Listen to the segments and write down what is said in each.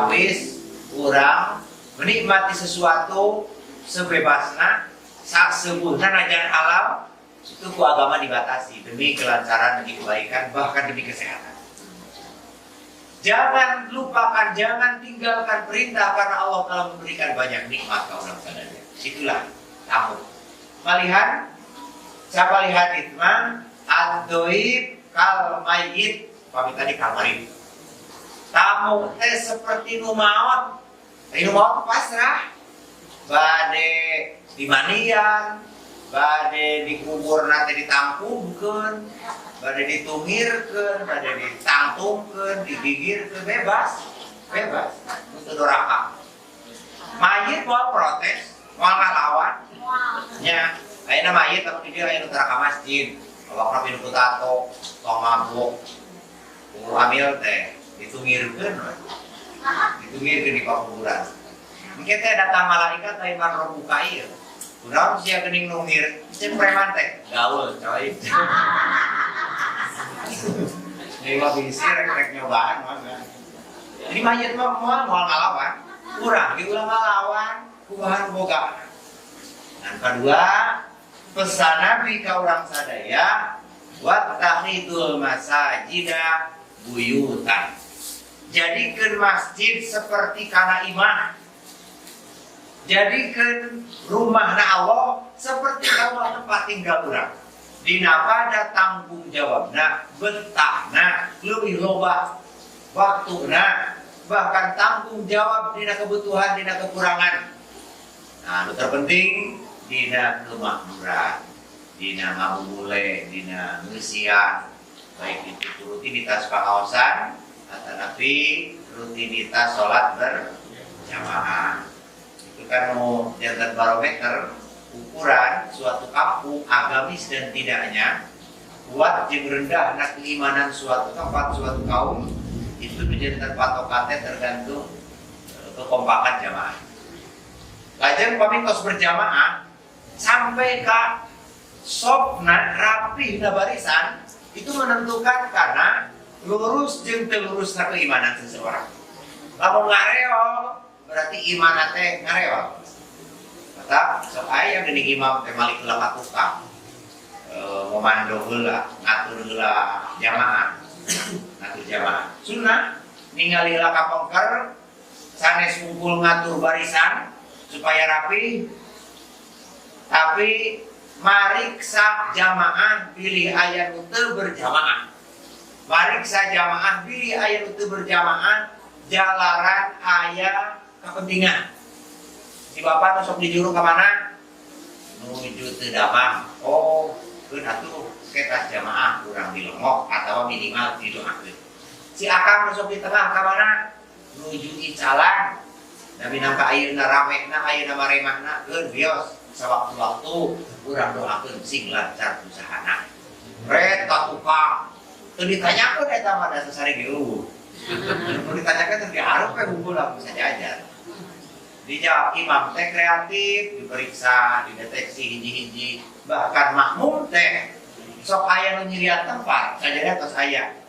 awis urang menikmati sesuatu sebebasna sak sebuhna najan halal itu ku agama dibatasi demi kelancaran, demi kebaikan, bahkan demi kesehatan. Jangan lupakan, jangan tinggalkan perintah karena Allah telah memberikan banyak nikmat ke orang sadaya. Itulah tamu. Malihan, siapa lihat itma ad-doib kal mayyit, pamit tadi kamarin. Tamu teh seperti numaot. Numaot pasrah. Bade dimandian, bade dikubur nanti ditampungkeun, bade ditungirkeun, bade ditangtungkeun, digigirkeun, bebas untuk doraka. Mayit mau protes, mau ngalawan, nya, ayeuna mayit tapi dia aya doraka masjid, awakna pinuh tato, tong mabuk, hamil teh ditungirkeun di kuburan. Mungkin teh datang malaikat teh marro buka ieu. Kunaon sia geuning nungir, cen preman teh gaul coy. Dewa bisi rek nyobaan mah. Jadi mayit mah moal ngalawan, urang ge ulah ngalawan, kumaha boga. Dan kedua, pesan Nabi ka urang sadaya, wattakhidul masajida buyutan. Jadikan masjid seperti kana imah. Jadikan rumah Allah seperti kamar tempat tinggal orang. Dina pada tanggung jawabna, betahna, leuwih loba waktuna, bahkan tanggung jawab dina kebutuhan, dina kekurangan. Nah, nu terpenting dina kemakmuran, dina ngabubule, dina ngeusian, baik itu rutinitas pangaosan tetapi rutinitas sholat berjamaah. Itu kan mau jantan barometer ukuran suatu kampung agamis dan tidaknya, kuat jeung rendah nak keimanan suatu tempat, suatu kaum, itu menjadi patokannya tergantung kekompakan jamaah. Lajeng pamitos berjamaah sampai ke sopna rapi na barisan itu menentukan karena lurus jeung teu lurusna keimanan seseorang. Lamun ngareol berarti iman teh ngareol. Mata sok aya geuning imam teh malik heula ka tukang. Ngomando heula, ngatur heula jamaah. Ngatur jamaah. Sunnah ningali heula ka pengker sanes ngumpul ngatur barisan supaya rapi. Tapi mariksa jamaah pilih aya nu teu berjamaah. Mariksa jamaah pilih aya nu teu berjamaah jalaran aya kepentingan. Si bapak nu sok dijuru ka mana? Nuju teu damang. Oh, keun atuh ketas jamaah urang dilengok atawa minimal didoakeun. Si akang nu sok di tengah ka mana? Nuju icalan. Da minangka ayeuna ramena, ayeuna maremahna keun bios sawaktu-waktu urang doakeun sing lancar usahana. Reta tukang teu ditanyakeun eta mah da sasari ge eueuh. Mun ditanyakeun teu diarep we hunkul lamun sajajar. Dijawab imam teh kreatif, diperiksa, dideteksi hiji-hiji, bahkan makmum teh sok aya nu nyirian tempat, sajadah tos aya.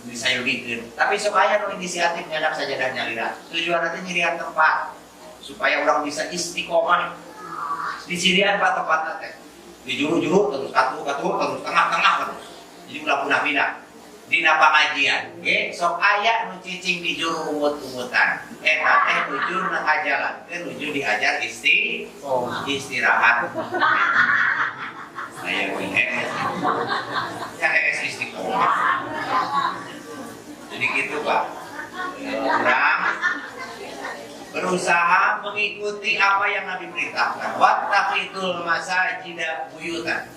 Disayugikeun. Tapi sok aya nu inisiatif nyadak sajadah nyalira. Tujuanna teh nyirian tempat supaya orang bisa istiqomah. Disirian pak tempatna teh. Dijuru-juru terus katu terus tengah-tengah terus. Jadi ulah punah-pindah. Dina pangajian, ge sok aya nu cicing dijuru umut-umutan. Eta teh ujurna ajalan, teh nuju diajar istirahat. Saya ES. Ya ES istiqomah. Jadi gitu, Pak. Orang berusaha mengikuti apa yang Nabi perintahkan. Wattakhidul masajida buyutan.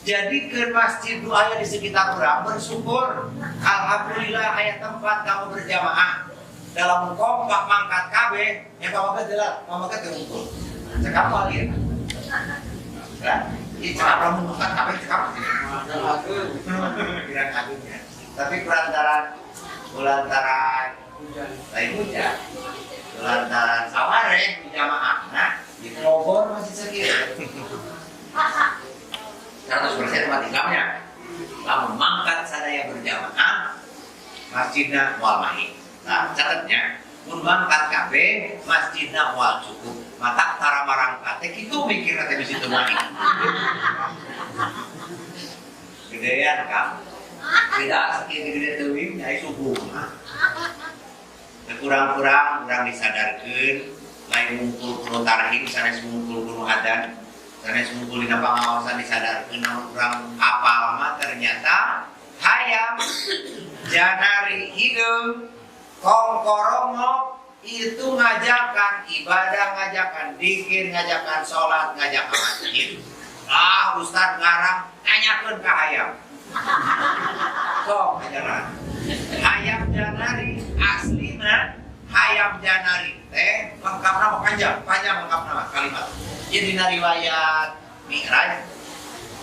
Jadikan masjid doanya di sekitar orang, bersyukur. Alhamdulillah ayat tempat kamu berjamaah dalam kompak mangkat kabeh. Yang pamakat adalah pamakat terumpul. Cekap walir. Kan? Ini cekap kamu mangkat kabeh cekap. Kira kagunya. Tapi perantaran lain hujan, lantaran saware di jamaah. Nah, di Bogor masih segitu. 100% mati kamnya. Lamun mangkat sadaya berjamaah, masjidna mual mahi. Nah, catatnya, mun mangkat kabeh masjidna moal cukup mata tara marangkat teh kitu mikirna teh bisi teu mani gedean Kang tidak sakitu gede teuing nyai subuh mah kurang-kurang urang disadarkeun lain mungkul kuno tarhim sanes mungkul kuno adan sanes mungkul dina pangaosan disadarkeun namun urang apal mah ternyata hayam janari hideung kongkorongok itu ngajakan ibadah, ngajakan zikir, ngajakan sholat, ngajakan masjid. Ustaz ngarang tanyakeun ka hayam. Sok ngajaran. Hayam janari aslina hayam janari teh lengkapna panjang lengkapna kalimat. Jadi riwayat Mi'raj.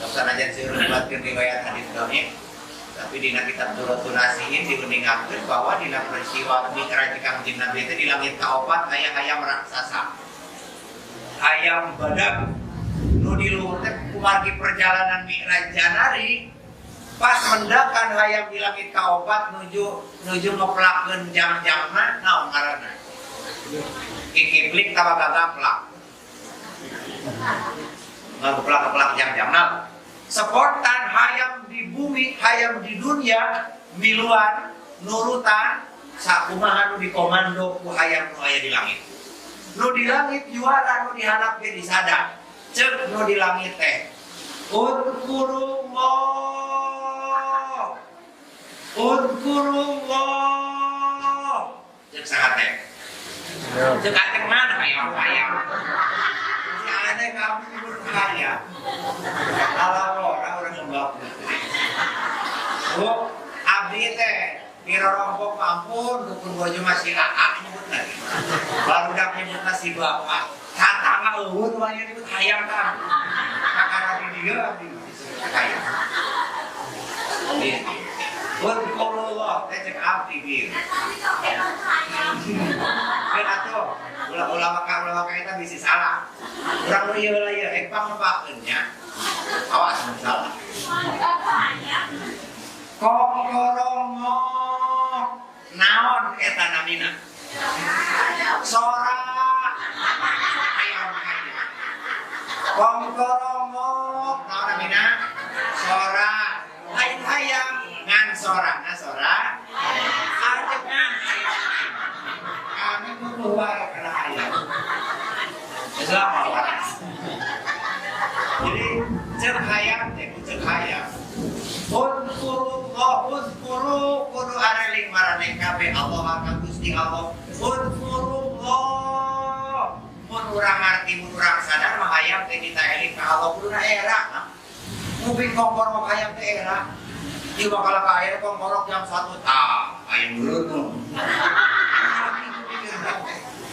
Dokter aja seueur dibuatkeun riwayat hadis dhaif. Tapi dina kitab Duratul Nasihin diuningakeun bahwa dina peristiwa Mi'raj Kangjeng Nabi itu di langit kaopat aya hayam raksasa. Hayam badak nu di luhur teh kumargi perjalanan Mi'raj janari pas mendakan hayam di langit kaopat nuju ngeplakeun jam-jamna naon ngaranna. Kikiplik tawa gagaplak. Ngeplak-plak jam-jamna. Seportan hayam di bumi, hayam di dunia, miluan, nurutan, sakumaha nu dikomando ku hayam nu aya di langit. Nu di langit juara, nu dihanap ge disada. Ceuk nu di langit teh. Udkurullah. Ceuk saha teh? Ceuk ate mana hayam-hayam. Si ane kamu nyebut hayam. Kalau orang lembab Bu, abdi teh pira rompok ampun dukun bojo masih aak nyebut lagi baru dak nyebut si bapak tatangga eueun mah nyebut hayam kan kakara di dieu abdi hayam Qulullah teh cek abdi bir kan atuh ulama eta bisi salah urang nu ieu lah ieu pangnepakeun nya awas salah Kongkorongok naon eta namina sora hayam Kongkorongok naon namina sora hayam ngan sora artinya kami keluar kana hayam selamat jadi cek hayam teh cek hayam Udkuru kudu areling marane kabeh Allah akan Gusti Allah. Udkurullah. Mun urang ngarti mun urang sadar mah hayam teh ditaeling ka Allah kuduna era. Mungkin kongkorok hayam teh era. Ieu bakal ka air kongkorok jam 1 tah. Hayam dulu.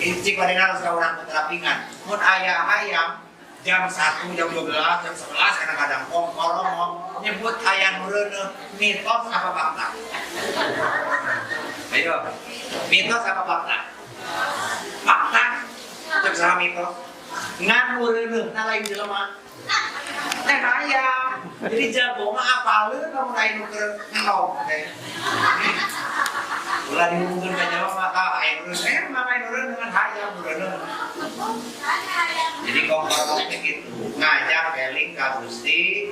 Cik wadena harus ka urang keterapingan. Mun aya hayam jam 1, jam 12, jam 11 kadang-kadang kongkorong nyebut hayam meureuneuh mitos apa fakta? Ayo, mitos apa fakta? Fakta. Cek saha mitos? Ngan meureuneuh na lain jelema. Teh hayam. Jadi jago mah apaleun lamun aya nu keur ngelong teh. Ulah dihubungkeun ka Jawa maka aya meureuneuh emang aya meureuneuh dengan hayam meureuneuh. Jadi kongkorong gitu ngajak eling ka Gusti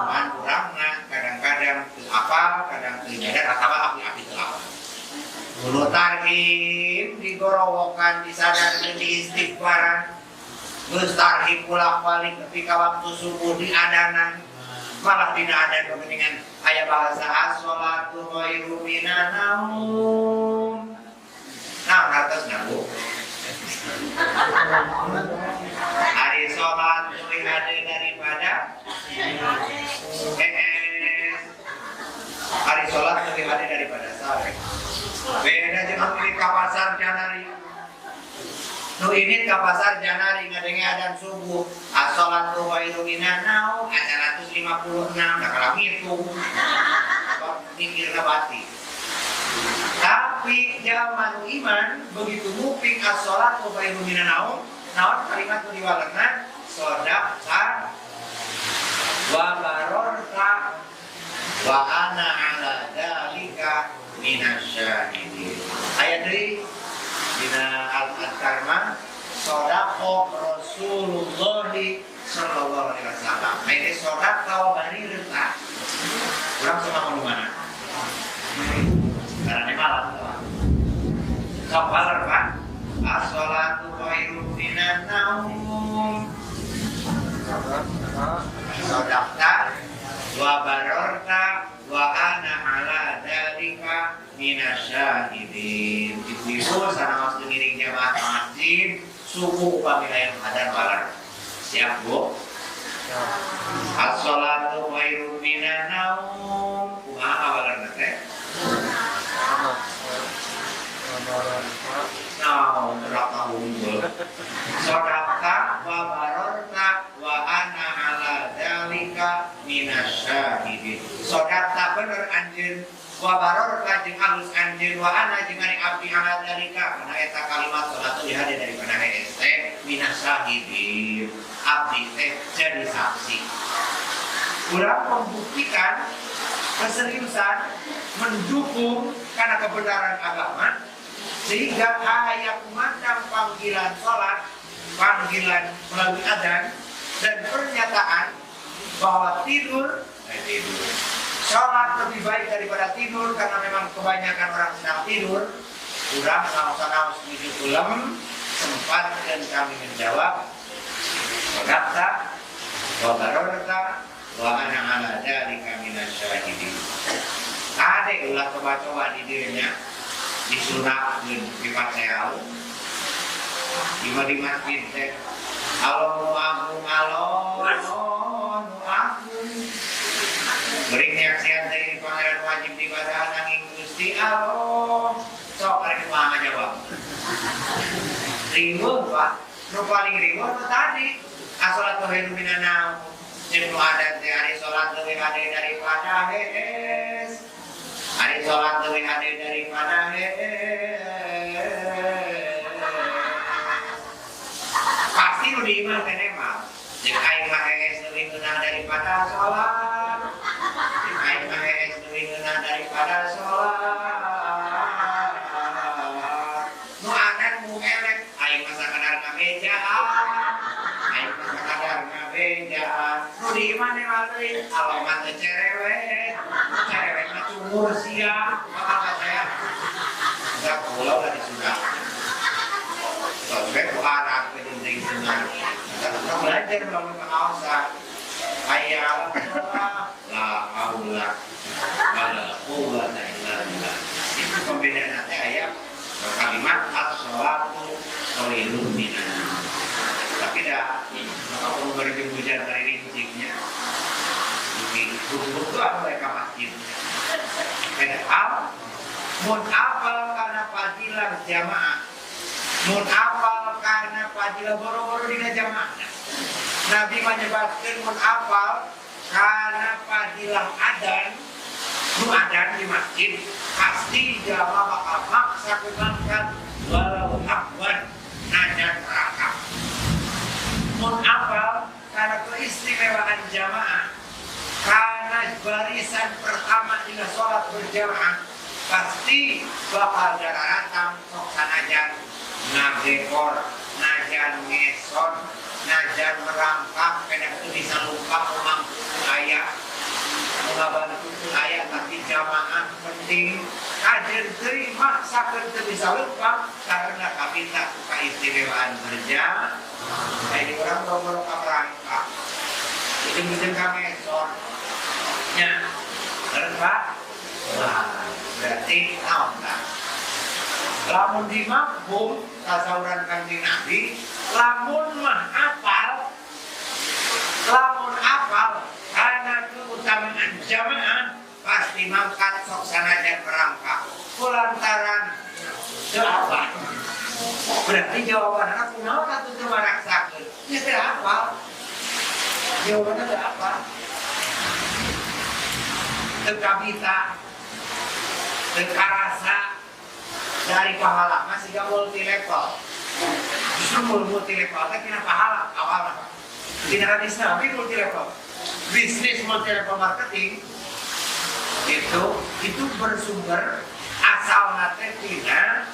man urangna kadang-kadang teu apa kadang teu nyadar atawa api-api teu apa kudu tarhib digorowokan disadarkeun di istighfaran geus tarhib bolak-balik ketika waktu subuh di adanan malah dina adan kepentingan aya bahasa as-sholatu khairum minan naum nah hartosna Bu hari sholat lebih ada daripada hari sholat lebih ada daripada sare. Beda jeung ini ka pasar janari. Nu ini ka pasar janari ngadenge adzan subuh. As-sholatu khairum minan naum 156 da kalau ngitung. Mikirna bati. Tapi zaman iman begitu muping as-sholatu khairum minan naum naon kalimat nu diwalerna shadaqah wa barorta wa ana ala dzalika minasyahidin. Ayat deui di Sodako Rasulullah Sallallahu Alaihi Wasallam. Ini sodako wa barirta. Kurang sama mana? Karena ini malam. Kabar Pak. As-salatu khairun minan naum. Sodakta wa barorta wa ana ala dalika minasyahidin. Ibu-ibu sana masuk ngiring jamaah masjid suku upami layan hadar balar. Siap Bu? As-salatu khairun minan naum. Kumaha balar teh? Nah, berapa unggul? Sodakta wa barorta wa ana ala dalika minasyahidin. Sodakta bener anjeun wa barorta jeung halus anjeun wa ana jeung ari abdi ala dalika kana eta kalimat sodatu dihade daripada HST minasyahidin. Abdi teh jadi saksi. Urang membuktikan keseriusan mendukung karena kebenaran agama sehingga ayat memandang panggilan sholat, panggilan melalui adzan dan pernyataan bahwa tidur sholat lebih baik daripada tidur karena memang kebanyakan orang sedang tidur. Kurang sama-sama setuju ulam sempat dan kami menjawab sodakta wa barorta wa ana ala dalika minasyahidin. Ada ulah coba-coba di dirinya disunat di paseau di masjid teh Allah nu agung Allah nu agung beri nyaksian dari pangeran wajib ibadah nanging Gusti Allah sok arek kumaha jawab riweuh Pak nu paling riweuh tadi as-salatu khairun minan naum jeung nu ada teh ari salat leuwih hade daripada hees. Hari sholat lebih hadir daripada pasti udah iman kene mah. Jika aing mah lebih genah daripada sholat, jika aing mah lebih genah daripada sholat. Nu adan mu elek, aing mah sakadar ngabejaan, aing mah sakadar ngabejaan. Nu di iman mah teuing alamat teu cerewet. Cerewet mah umur siap, maka saya enggak pulau dari sudah. Sampai ku anak penting dengan kita belajar melalui pengawasan. Ayat la haula wala quwwata illa billah. Itu pembedaan nanti ayat kalimat as-salatu khairun minan naum. Tapi dah maka perlu berbicara dari rincinya. Buku-buku apa mereka masjid? Padahal mun apal karena fadilah jamaah, mun apal karena fadilah boro-boro dina jamaah. Nabi menyebutkan mun apal karena fadilah adzan, nu adzan di masjid pasti jamaah bakal maksa mengangkat walau akwan najan rakaat. Mun apal karena keistimewaan jamaah, karena barisan pertama di sholat berjamaah pasti bakal datang sok sanajan ngabekor, najan ngeson, najan merangkap, kena itu bisa lupa memang ayat, mengabantu ayat tapi jamaah penting. Hadir terima sakit bisa lupa karena kami tak suka istimewaan berjamaah. Jadi orang bawa merangkap, ujung-ujung kami ngeson. Ya, terus Wah, berarti naon tak? Lamun di makbum tasawuran kanjeng Nabi, lamun mah apal karena keutamaan jamaah pasti mangkat sok sanajan perangkap. Kulantaran jawaban. Berarti jawaban aku mau satu cuma raksakeun. Ya teu apal. Jawabannya teu apal. Teka bisa, teka rasa dari pahala masih gak multi level. Justru multi level, tapi kena pahala awalnya. Tidak hadis Nabi multi level. Bisnis multi level marketing itu bersumber asal nanti tina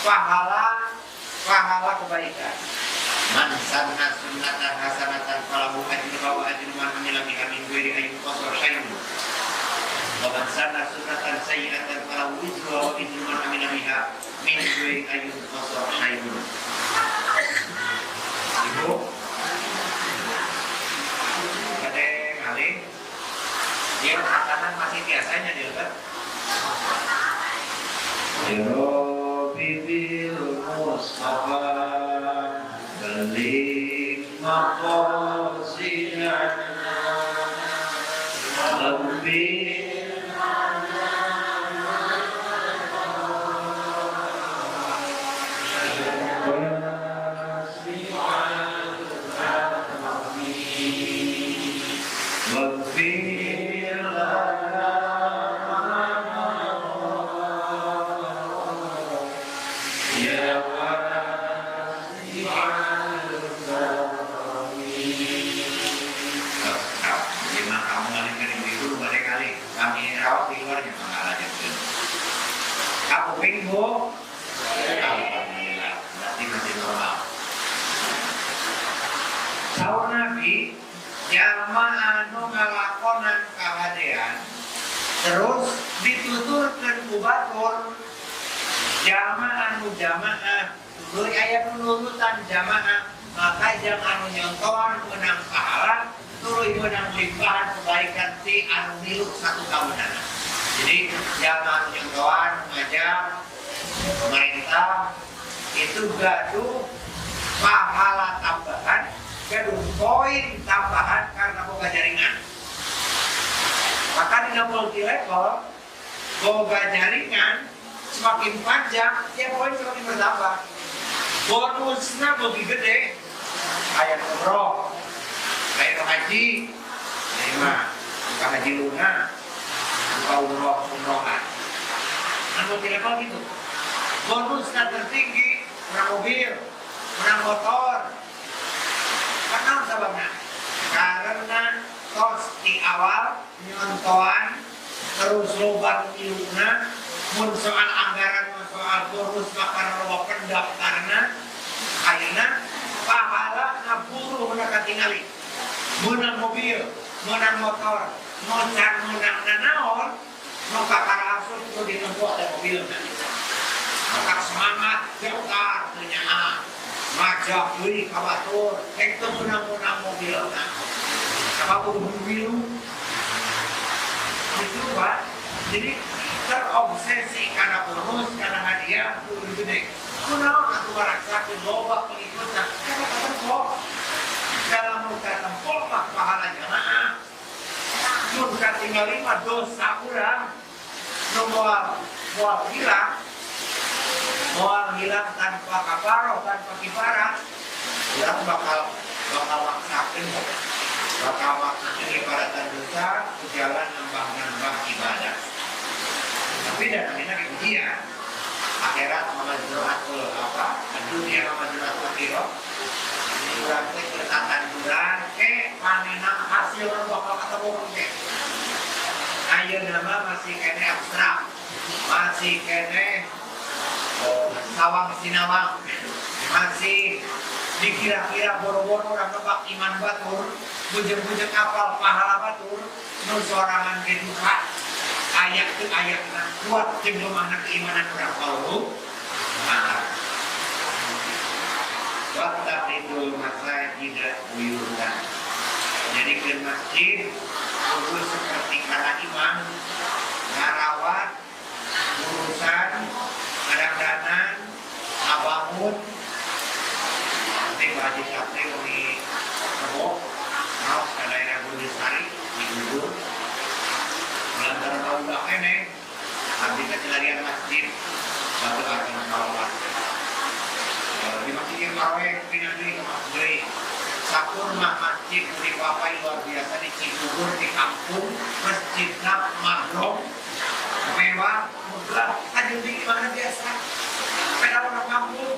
pahala kebaikan. Man sanna sunnatan hasanatan falahu ajruha wa ajru man amila biha min ghairi an yuqassar syai'un. Wa man sanna sunnatan sayyi'atan falahu wizruha wa wizru man amila biha min ghairi an yuqassar syai'un. Ibu, ada kali dia makanan masih biasanya dia kan? Bibil Mustafa balik maqasidan lebih minggu, alhamdulillah, berarti masih normal. Saur Nabi, jamaah anu ngalakonan kahadean, terus dituturkan ku batur, jamaah tuluy aya nunutan jamaah, maka jangan nyontohan menang pahala, tuluy menang limpahan kebaikan ti anu milu 1 tahunan. Jadi jamaah nyontohan ngajak pemerintah itu gaduh pahala tambahan, gaduh poin tambahan karena boga jaringan. Maka di multi-level boga jaringan semakin panjang, ya poin semakin bertambah. Bonusnya lebih gede, kayak umroh, kayak haji, buka haji lunak, buka umrohan. Multi-level gitu. Bonusnya tertinggi, menang mobil, menang motor. Kenapa sebabnya? Karena tos di awal nyontohan terus loba iluna, mun soal anggaran, soal bonus bakal loba pendaftarna, ayeuna pahala ngaburu menang tingali. Menang mobil, menang motor, menang nanaon, nu kakarasul itu ditempuh oleh mobilnya. Maka semangat jauhar ternyata ngajak deui ka batur teh teu meunang-meunang mobilna sabab mobil itu Pak. Jadi terobsesi karena bonus, karena hadiah kudu gede. Kunaon atuh baraksakeun loba pengikutna kata kok dalam muka tempol mah pahala jamaah. Mun katingali mah dosa urang nu moal hilang tanpa kafaroh, tanpa kifarah, orang bakal maksakeun ibaratan dosa ke jalan nambah ibadah. Tapi dan namanya ujian. Akhirat mamajuratul dunia mamajuratul akhirah. Ini urang teh bertatan bulan panenang hasil bakal ketemu ke. Ayeuna nama masih kene abstrak, masih kene sawang sinawang, masih dikira-kira boro-boro orang nebak iman batur, bujeng-bujeng apal pahala batur, nun sorangan keduka ayat-ayatna kuat jeung lemahna keimanan urang pauruh. Wattaqidul masajid buyutan. Jadi ke masjid kudu seperti kala imam ngarawat urusan kadang-kadang ngabangun nanti Haji Sapri di Rebok naos ke daerah Bundesari di Gugur melantaran tahu gak kene abdi kecelarian masjid batu akan kalawat di masjid yang maraweh pindah diri ke masjid sakur mah masjid di Papai luar biasa di Cigugur di kampung masjidnya maghrong mewah mutlak ada di mana biasa pada orang kampung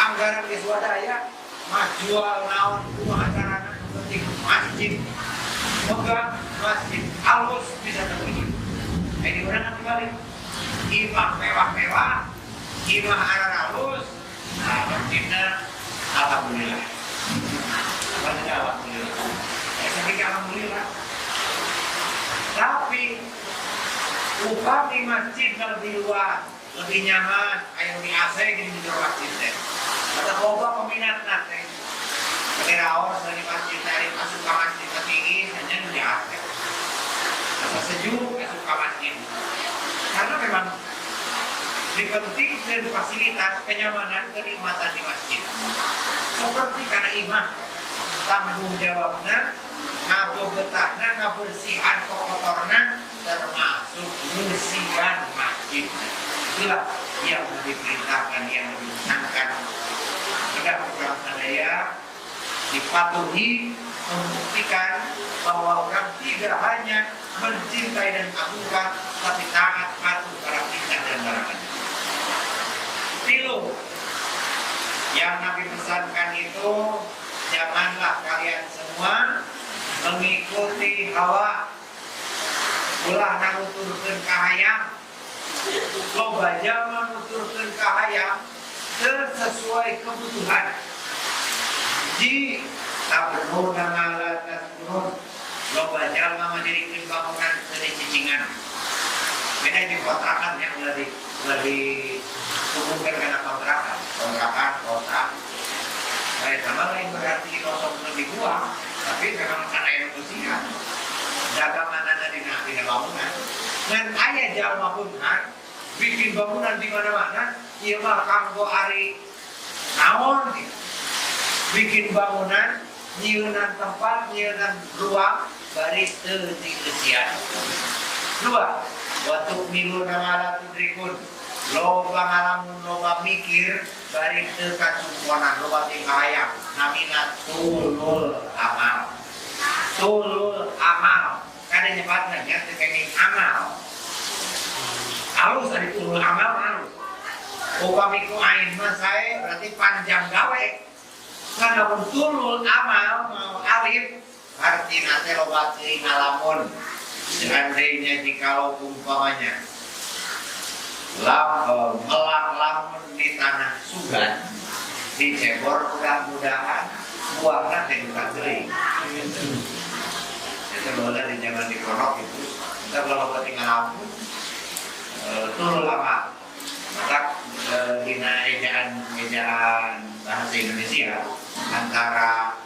anggaran di swadaya mah jual naon rumah acara penting masjid megah masjid halus bisa terwujud. Ini orang nanti balik imah mewah-mewah imah arah halus nah masjidnya alhamdulillah tinggal di luar lebih nyaman, ayo di AC gini di masjid teh. Ada boga peminat nanti. Kira-kira dari masjid dari masuk ke masjid tinggi hanya di AC. Rasa sejuk masuk ke masjid. Karena memang dipentingkan fasilitas kenyamanan kenikmatan di masjid. Seperti karena imam tanggung jawabnya ngabogetahna ngabersihan kotorna termasuk bersihan masjid. Itulah yang diperintahkan, yang dipesankan. Mudah-mudahan saya dipatuhi membuktikan bahwa orang tidak hanya mencintai dan mengagungkan, tapi taat patuh pada perintah dan larangan. Tilu yang Nabi pesankan itu, janganlah kalian semua mengikuti hawa, ulah nuturkeun ka hayang, loba jalma nuturkeun ka hayang sesuai kebutuhan. Ji tabrun ngala tasbun, loba jalma menjadikan bangunan dari cicingan. Beda di kontrakan yang lebih hubungkan dengan kontrakan, kontrak. Baik, sama lain berarti kosong lebih buang, tapi memang karena yang bersihkan. Jaga mana dari nabi bangunan. Dan ayah jalma pun bikin bangunan di mana-mana, ia mah kanggo ari naon gitu. Bikin bangunan, nyieunnan tempat, nyieunnan ruang, bari teu dieusian. Dua, waktu milu nangala tudrikun, loba ngalamun loba mikir, bari teu kacungkonan, loba tinggal hayang, namina tulul amal. Tulul amal, kada nyebutna nya teu kenging amal. Halus dari tulul amal halus. Upami ku ain mah sae berarti panjang gawe. Karena tulul amal mau alif artinya teh loba teuing ngalamun. Seandainya jikalau umpamanya lamun di tanah sugan dicebor, mudah-mudahan buahnya juga kering. Itu boleh di zaman di Pondok itu kita kalau tinggal lampu turun lama. Maka dina ejaan bahasa Indonesia antara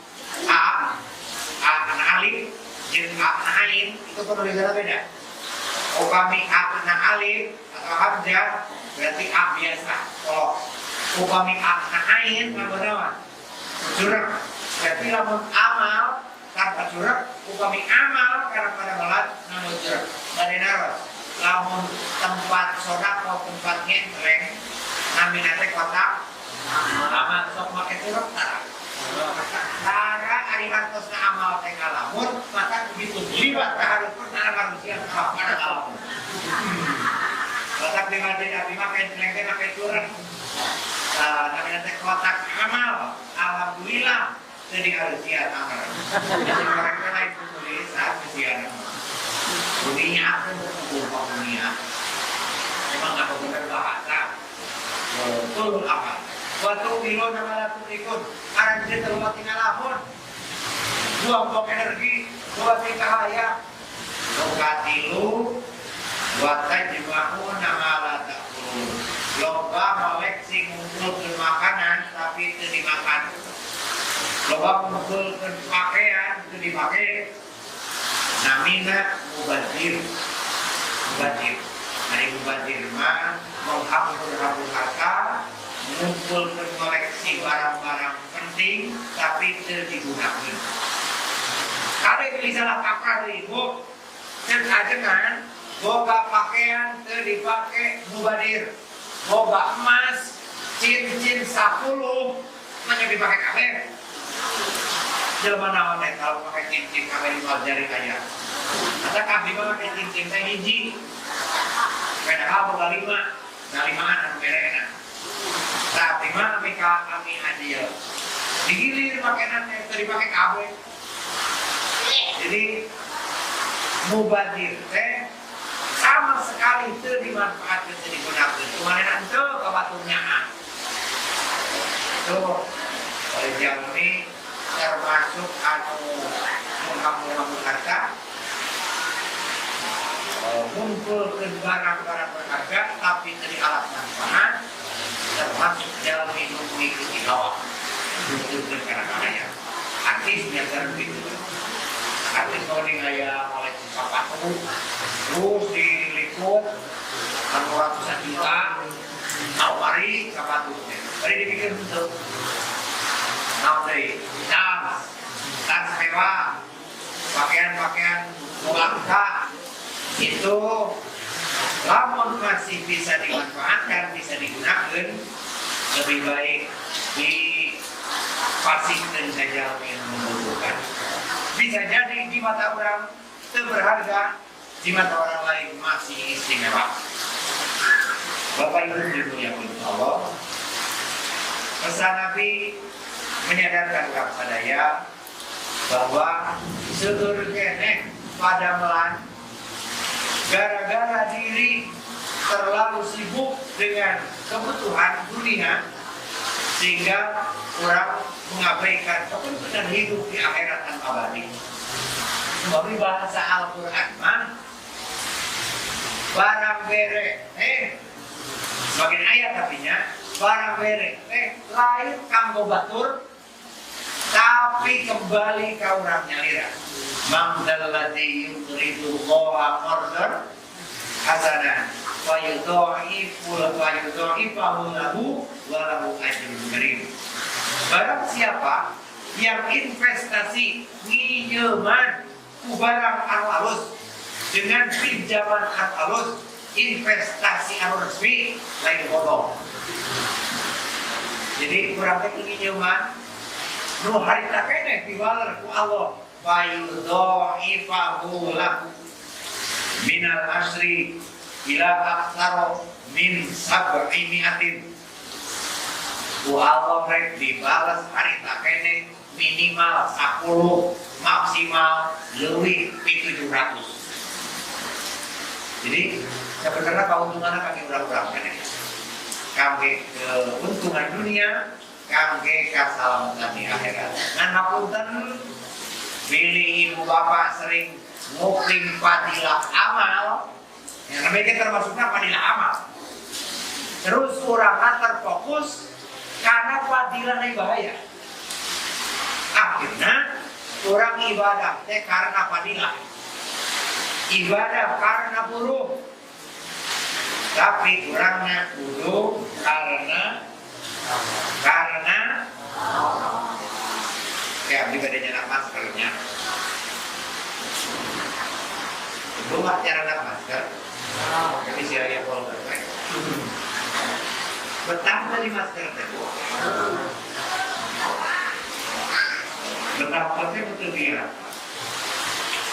a alif jeung ain itu penulisannya beda. Upami a alif atau hamzah berarti a biasa. Kalau upami a ain ngabenawan jurak. Berarti lamun amal tanpa jurak, upami amal karena pada balat namun jurak. Badenara lamun tempat sodak atau tempat ngentreng namina teh kotak amal sok make jurak tara. Tara ari hartosna amal teh ngalamun maka begitu liwat ka hareupeun kana manusia kana ngalamun. Kotak lima teh abi make ngentreng teh make jurak. Namina teh kotak amal, alhamdulillah jadi harusnya amal. Mereka lain tulis saat usia dunia akan berkumpul dunia. Memang apa benar bahasa betul amal. Waktu bilo nama latu ikut arang dia terlalu tinggal lahon. Buang energi, buat cahaya. Lokatilu, buatan jiwaku nama latu. Loba melek sing ngumpul makanan tapi itu dimakan. Loba ngumpul pakaian itu dipakai. Namina mubadir. Hari mubadir mah menghapus harta, mengumpulkan koleksi barang-barang penting tapi tidak digunakan. Kalau pilih salah kaprah ibu, dan ajengan boga pakaian tidak dipakai mubadir, boga emas cincin 10 hanya dipakai kabel. Jelma naon kalau pakai cincin kabel di jari kaya. Ada kabel pakai cincin teh hiji. Padahal boga 5, nah 5an anu berenan. Tapi mah kami hadiah. Digilir pakai nanti tadi pakai kabel. Jadi mubadir teh sama sekali itu dimanfaatkan jadi digunakan. Kemarin itu kebaturnya itu oleh Jami termasuk anu menghapus harta ngumpulkeun barang-barang berharga tapi dari alat manfaat termasuk dalam minum mengikuti hawa butuhkeun kana kaya artisnya kan gitu artis coding aya oleh papatu terus diliput anu ratusan juta awari kapatutnya bari dipikir untuk naon tas mewah pakaian-pakaian langka itu lamun masih bisa dimanfaatkan, bisa digunakan lebih baik dipasingkan saja yang membutuhkan. Bisa jadi di mata orang berharga, di mata orang lain masih istimewa. Bapak Ibu dimuliakan Allah, pesan Nabi menyadarkan kepada saya bahwa seueur keneh pada melan gara-gara diri terlalu sibuk dengan kebutuhan dunia sehingga orang mengabaikan kepentingan hidup di akhirat dan abadi. Sebab bahasa Al-Quran barang bere sebagian ayat artinya barang bere lain kanggo batur tapi kembali ke orang nyalira. Mamdallati yuridu Allah order hasanah wa yudha'ifahu lahu wa lahu ajrun karim. Barang siapa yang investasi pinjaman ku barang anu alus dengan pinjaman anu alus, investasi anu resmi lain bodong. Jadi kurang teh pinjaman nu harita keneh diwaler ku Allah fayudha'ifahu lahu minal asri ila aktsara min sab'i mi'atin. Ku Allah rek dibalas harita keneh minimal 10 maksimal leuwih ti 700. Jadi sebenarnya keuntungannya kami urang-urang keneh. Kangge keuntungan dunia, kangge kasalamatan di akhirat. Ngan hapunten pilih ibu bapak sering nguping fadilah amal, yang namanya termasuknya fadilah amal. Terus orang terfokus karena fadilah ini bahaya. Akhirnya orang ibadah teh karena fadilah, ibadah karena buruk, tapi orangnya buruk karena ya ibadahnya nak maskernya. Rumah cara nak masker, tapi siapa kalau berbaik. Betah dari masker itu. Betah pasti betul dia.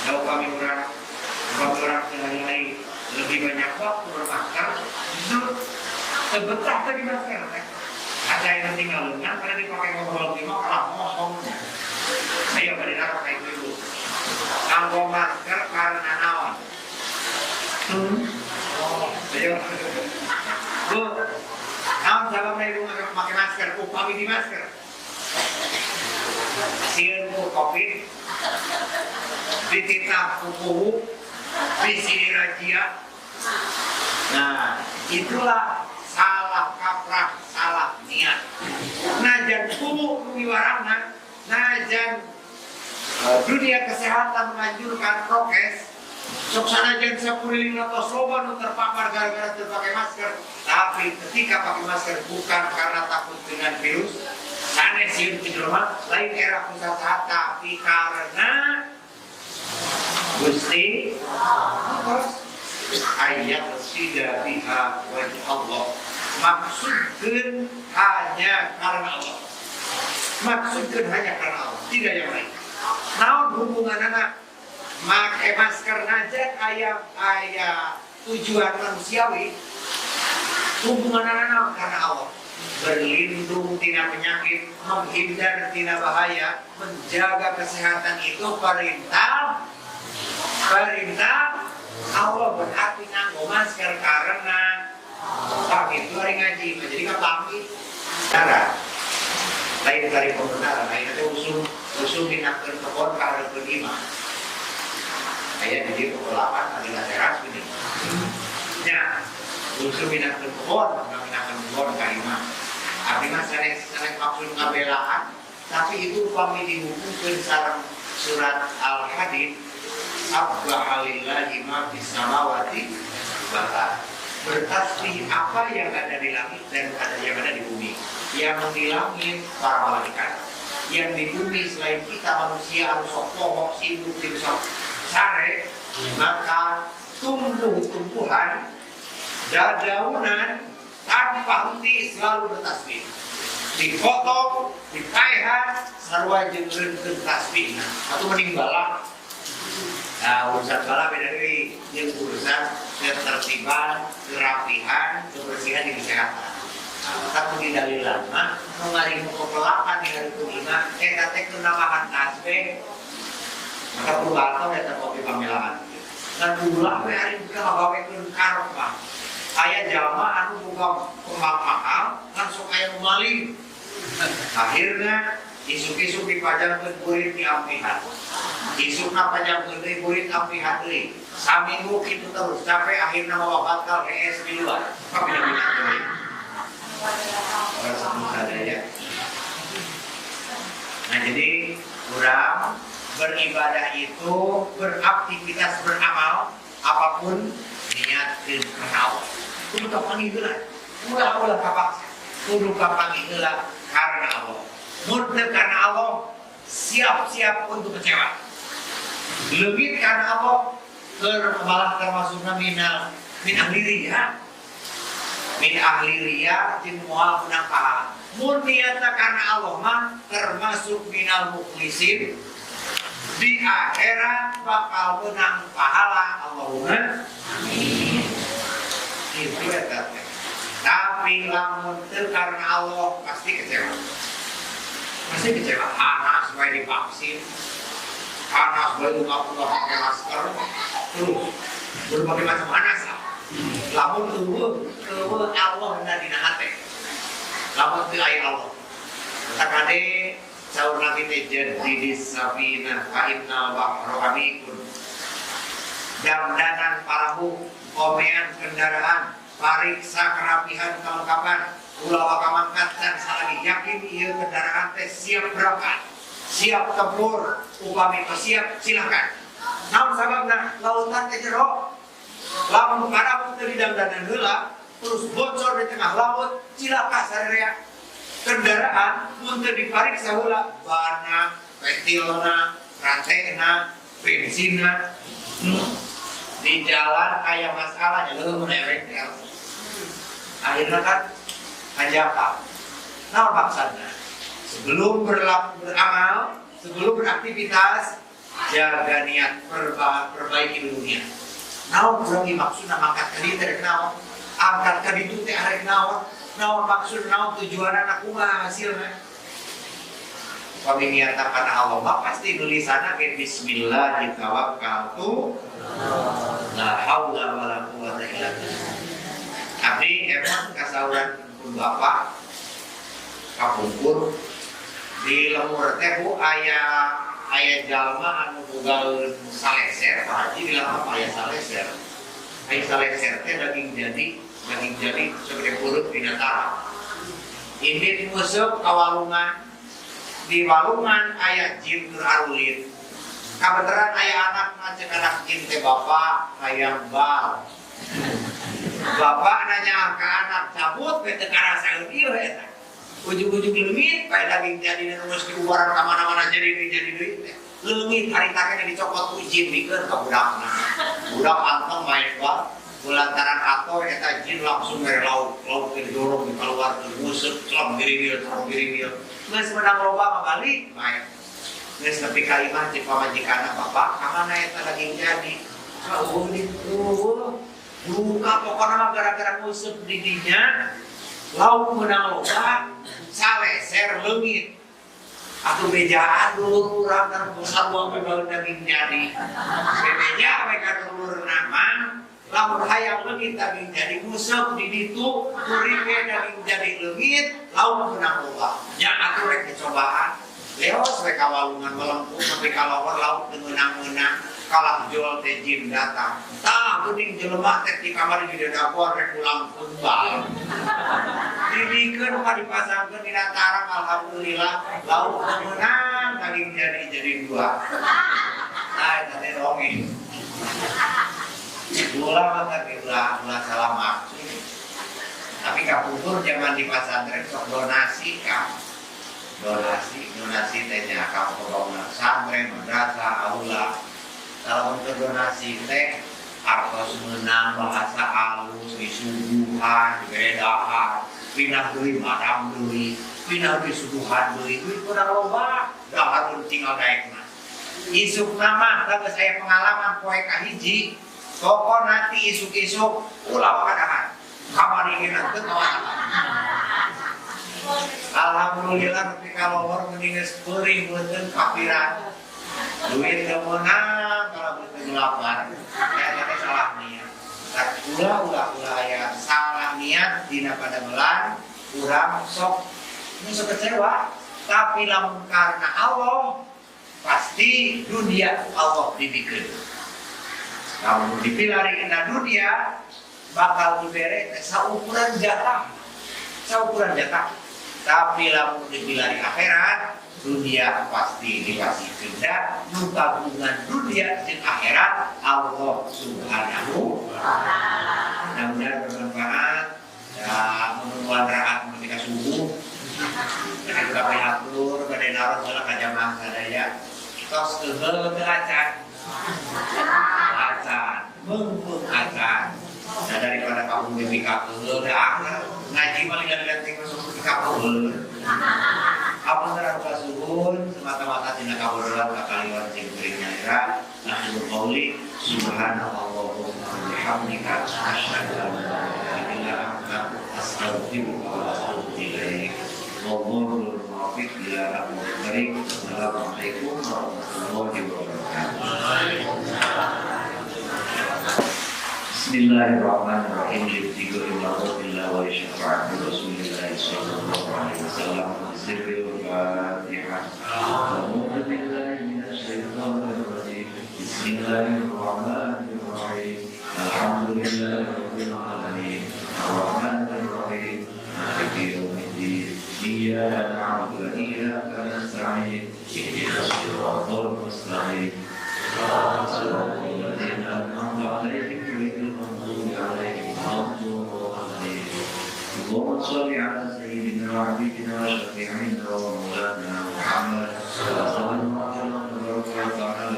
Kalau kami orang sehari-hari lebih banyak waktu bermasker, itu sebetah dari masker. Ada yang tinggal lengan karena dipakai ngobrol di mana kalah ngomong. Ayo benar pakai dulu. Anggo masker karena naon? Ayo. Bu, naon sama ibu nggak pakai masker? Kami di masker. Sieun ku Covid, dititah kuku, di sini razia. Nah, itulah salah kaprah, salah niat. Najan kubu miwarangna, najan dunia kesehatan menganjurkan prokes. Sok sanajan sakuliling atau loba nu terpapar gara-gara terpakai masker, tapi ketika pakai masker bukan karena takut dengan virus, sanes sieun ti jelema lain era kusaha tapi karena Gusti ayat tidak biha wajah Allah. Maksudkan hanya karena Allah. Maksudkan hanya karena Allah, tidak yang lain. Naon hubungan anak pakai masker najan ayat tujuan manusiawi. Hubungan anak karena Allah. Berlindung tina penyakit, menghindar tina bahaya, menjaga kesehatan itu perintah Allah. Berarti nganggo masker karena tapi itu hari ngaji, jadi kan tapi cara lain dari pembenaran, lain itu usul dinakan kebon karena beriman. Ayah di kepelapan adalah teras ini. Ya, unsur minat kebon kalimat. Artinya saya maksud ngabelaan, tapi itu kami dihukumkan sarang surat Al-Hadid. Subhanallahi ma fis samawati wal bertasbih apa yang ada di langit dan ada yang ada di bumi. Yang di langit para malaikat, yang di bumi selain kita manusia harus sok sibuk sok sare, maka tumbuhan dadaunan tanpa henti selalu bertasbih. Dipotong, dipaihan, sarwa jeung tasbih atau meninggalan. Nah, urusan bala beda dari yang urusan ketertiban, kerapihan, kebersihan dan kesehatan. Tapi di dalil lama, mengalih kepelapan di hari kelima, kata kenamahan tasbih, maka berbatal ya terkopi pamelaan. Dan bulan hari kita ngabawe karep mah. Aya jalma anu boga kembang mahal, langsung aya maling. Akhirnya isuk-isuk dipajangkeun kurit di ampihan. Isukna pajangkeun deui kurit ampihan deui. Saminggu kitu terus sampai akhirnya wafatkal ES di luar. Kapina-pina deui. Nah jadi kurang beribadah itu beraktivitas beramal apapun niatkeun karena Allah. Kudu kapangi heula. Ulah kapaksa. Kudu kapangi heula karena Allah. Mun karena Allah siap-siap untuk kecewa. Lebih karena Allah malah termasukna min ahli riya. Min ahli riya jeung moal menang pahala. Mun niatna karena Allah mah termasuk minal mukhlisin. Di akhirat bakal menang pahala. Allahumma amin. Itu ya. Tapi lamun teu karena Allah pasti kecewa. Pasti kecewa. Panas wae divaksin. Panas wae ulah pakai masker. Terus berbagai macam panas. Lamun teu Allah hendak dina hate. Lamun teu aya Allah. Takade saur Nabi teh jadi sabina fa inna wahrohamikun. Damdanan parahu, komean kendaraan, pariksa kerapihan kelengkapan, ulah wakamangkat dan salagi yakin ieu kendaraan teh siap berangkat, siap tempur, upami siap silakan. Namun sababna lautan teh jero, lamun parahu teu didamdanan heula, terus bocor di tengah laut, cilaka sarerea. Kendaraan untuk dipariksa heula barna, pentilna, rantena, bensinna. Di jalan aya masalahnya leuh merek. Akhirnya kan anjaka. Naon maksudna? Sebelum beramal, sebelum beraktivitas, jaga niat perbaiki dunia. Naon urang maksudna mangkat ka dieu teh naon? Angkat ka ditu teh arek naon? Naon maksud naon tujuan anak kumaha hasilna? Kami niatna kana Allah mah pasti nulisanna ge bismillah tawakkaltu la haula wala quwwata illa billah. Tapi emang kasauran pun bapak kapungkur di lemur teh bu aya jalma anu boga saleser, Pak Haji bilang apa aya saleser. Aya saleser teh daging jadi sebagai purut binatang. Ini musuk ka walungan. Di walungan aya jin terarulin. Kabeneran aya anak ngajak anak jin teh bapak hayang bal. Bapak nanya ke anak cabut we teu karasaeun ieu eta. Ujug-ujug leungit bae daging jadi nu geus diubaran ka mana-mana jadi deui teh. Leungit harita kene dicopot ku jin dikeun ka budakna. Budak anteng main bal. Lantaran atau eta jin langsung mere laut didorong keluar ke musuk celom giriwil geus menang loba mabalik main geus nepi ka imah jeung pamajikanna bapak ka mana eta daging jadi saueuh ditu duka pokona mah gara-gara musuk di dinya laut menang loba saleser leungit atuh bejaan dulu urang dan sarua bebaeun daging jadi bebeja we ka dulurna mah lamun hayang leungit daging jadi musuk di ditu kuring ge daging jadi leungit lauk menang loba nya atuh rek dicobaan Leos mereka walungan melengkung sampai kalawar laut menang-menang kalah jual teh jin datang. Tah kuning jelema teh di kamar di dapur rek ulang kembal. Dibikeun dipasangkeun di dataran alhamdulillah laut menang kali jadi dua. Nah, teh dongeng. Ulah mah ulah salah maksud. Tapi kapungkur zaman di pesantren sok donasi kan. Donasi tehnya kamu bangun pesantren, madrasah, aula. Kalau untuk donasi teh artos menang bahasa halus, disuguhan, dibedahan, pindah beli madam beli, pindah disuguhan beli, duit kurang loba, dah harus tinggal naikna. Isuk nama, tapi saya pengalaman poe kahiji, pokok nanti isuk-isuk ulah kadahan, kamar ini nanti kawan. Alhamdulillah tapi kalau orang meninges pering betul kafiran. Duit kemenang kalau betul lapar. Kayaknya salah niat. Ulah ya salah niat dina pada belan kurang sok musuh kecewa. Tapi lamun karena Allah pasti dunia Allah dibikin. Kalau dipilari na dunia bakal diberi saukuran jatah. Tapi lamun dipilari akhirat dunia pasti dikasih kendak tabungan dunia dan akhirat Allah subhanahu wa ta'ala. Mudah-mudahan bermanfaat dan menemukan raat ketika subuh dan juga pihatur badai naruh dalam kajamah sadaya tos kehel acan mumpung acan. Nah daripada kamu mimpi kehel ngaji paling gak tinggal seperti kehel. Apa terang kasuhun semata-mata tina kaburan kakaliwan sing kuringnya ira akhirul qauli subhanallah wa bihamdika asyhadu an la ilaha illa anta astaghfiruka wa atubu ilaik. Wallahul muwaffiq ila aqwamit thoriq. Assalamualaikum warahmatullahi wabarakatuh. Bismillahirrahmanirrahim. Jibtiku illahubillah wa syafa'atu Rasulillah sallallahu alaihi wasallam. Sirrul Fatihah. A'udzu billahi minasyaitonir rajim. Bismillahirrahmanirrahim. Alhamdulillahirabbil alamin. Arrahmanir rahim. Maliki yaumiddin. Iyyaka na'budu wa iyyaka nasta'in. Ihdinas siratal mustaqim. Shiratal ladzina an'amta 'alaihim ghairil maghdubi 'alaihim waladdallin. Allahumma shalli 'ala sayyidina wa habibina wa syafi'ina wa maulana Muhammad sallallahu alaihi wa sallam ala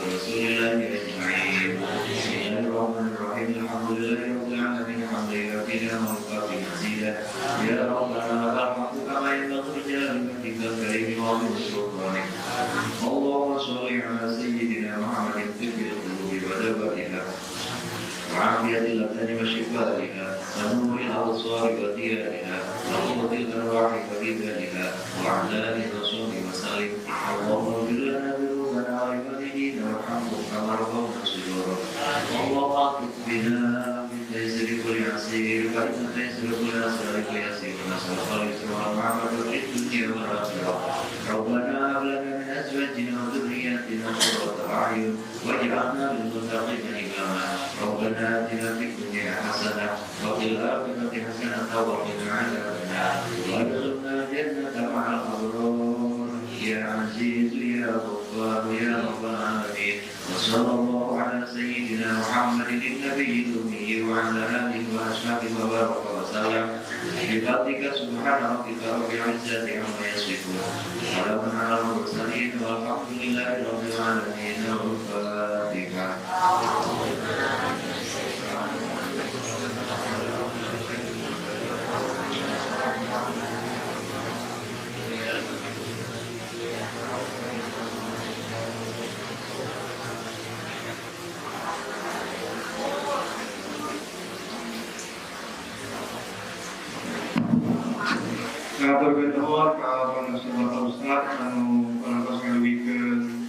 rasulillahi ajma'in. Bismillahirrahmanirrahim. Alhamdulillahi rabbil alamin. Hamdan katsiran wa katsiran mazida. Ya rabbana lakal kama yanbaghi li jalalihi wal karimi wa sultanik. Allahumma shalli 'ala sayyidina Muhammadin tibbil qulubi wa dabaiha وعافية الأبدان وشفائها ونور الأبصار وضيائها وقوة الأرواح وبدنها وأعلام الرسول وسلم. اللهم اغفر لنا ذنوبنا ولوالدينا وارحمهم كما ربونا صغارا. اللهم اغفر بنا من تيسير كل عسير فإن تيسير كل أسرار يسير ونسأل الخالص والمعبد في الدنيا والآخرة. ربنا هب لنا من أزواجنا وذرياتنا قرة أعين واجعلنا للمتقين إماما. ربنا آتنا في الدنيا حسنة وفي الآخرة حسنة وقنا عذاب النار وادخلنا الجنة مع الأبرار يا عزيز يا غفار يا رب العالمين. وصلى الله على سيدنا محمد النبي الأمي وعلى آله وأصحابه وبارك وسلم. بفضلك سبحان ربك رب العزة عما يصفون وسلام على المرسلين والحمد لله رب العالمين. الفاتحة. Ngatur ketuan kawan semua Ustaz anu kantos ngaluwikeun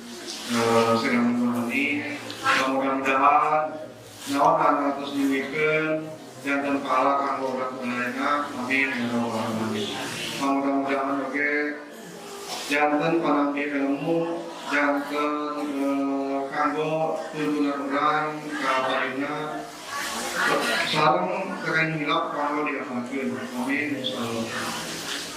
sedang memahami. Mudah-mudahan naon anu atos diwikeun janten pahala kanggo urang sadayana. Amin ya rabbal alamin. Mudah-mudahan oge janten panampi ilmu, janten kanggo tuntunan orang kabarina sareng kekan hilap kanggo diamalkeun. Amin insyaallah.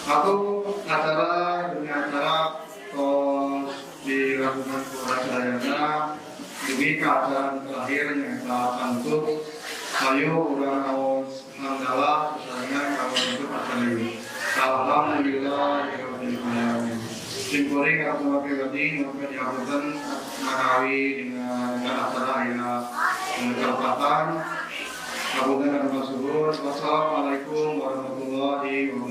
Atau acara demi acara tos dilakukan keradayana demi keadaan terakhirnya pantut ayo urang aos hamdalah misalnya kalau untuk acara ini. Alhamdulillah ya rabbil alamin. Simkuring atau pribadi maka diapunten manawi dengan acara ya ketepatan. Apunten dan masyhur. Wassalamualaikum warahmatullahi wabarakatuh.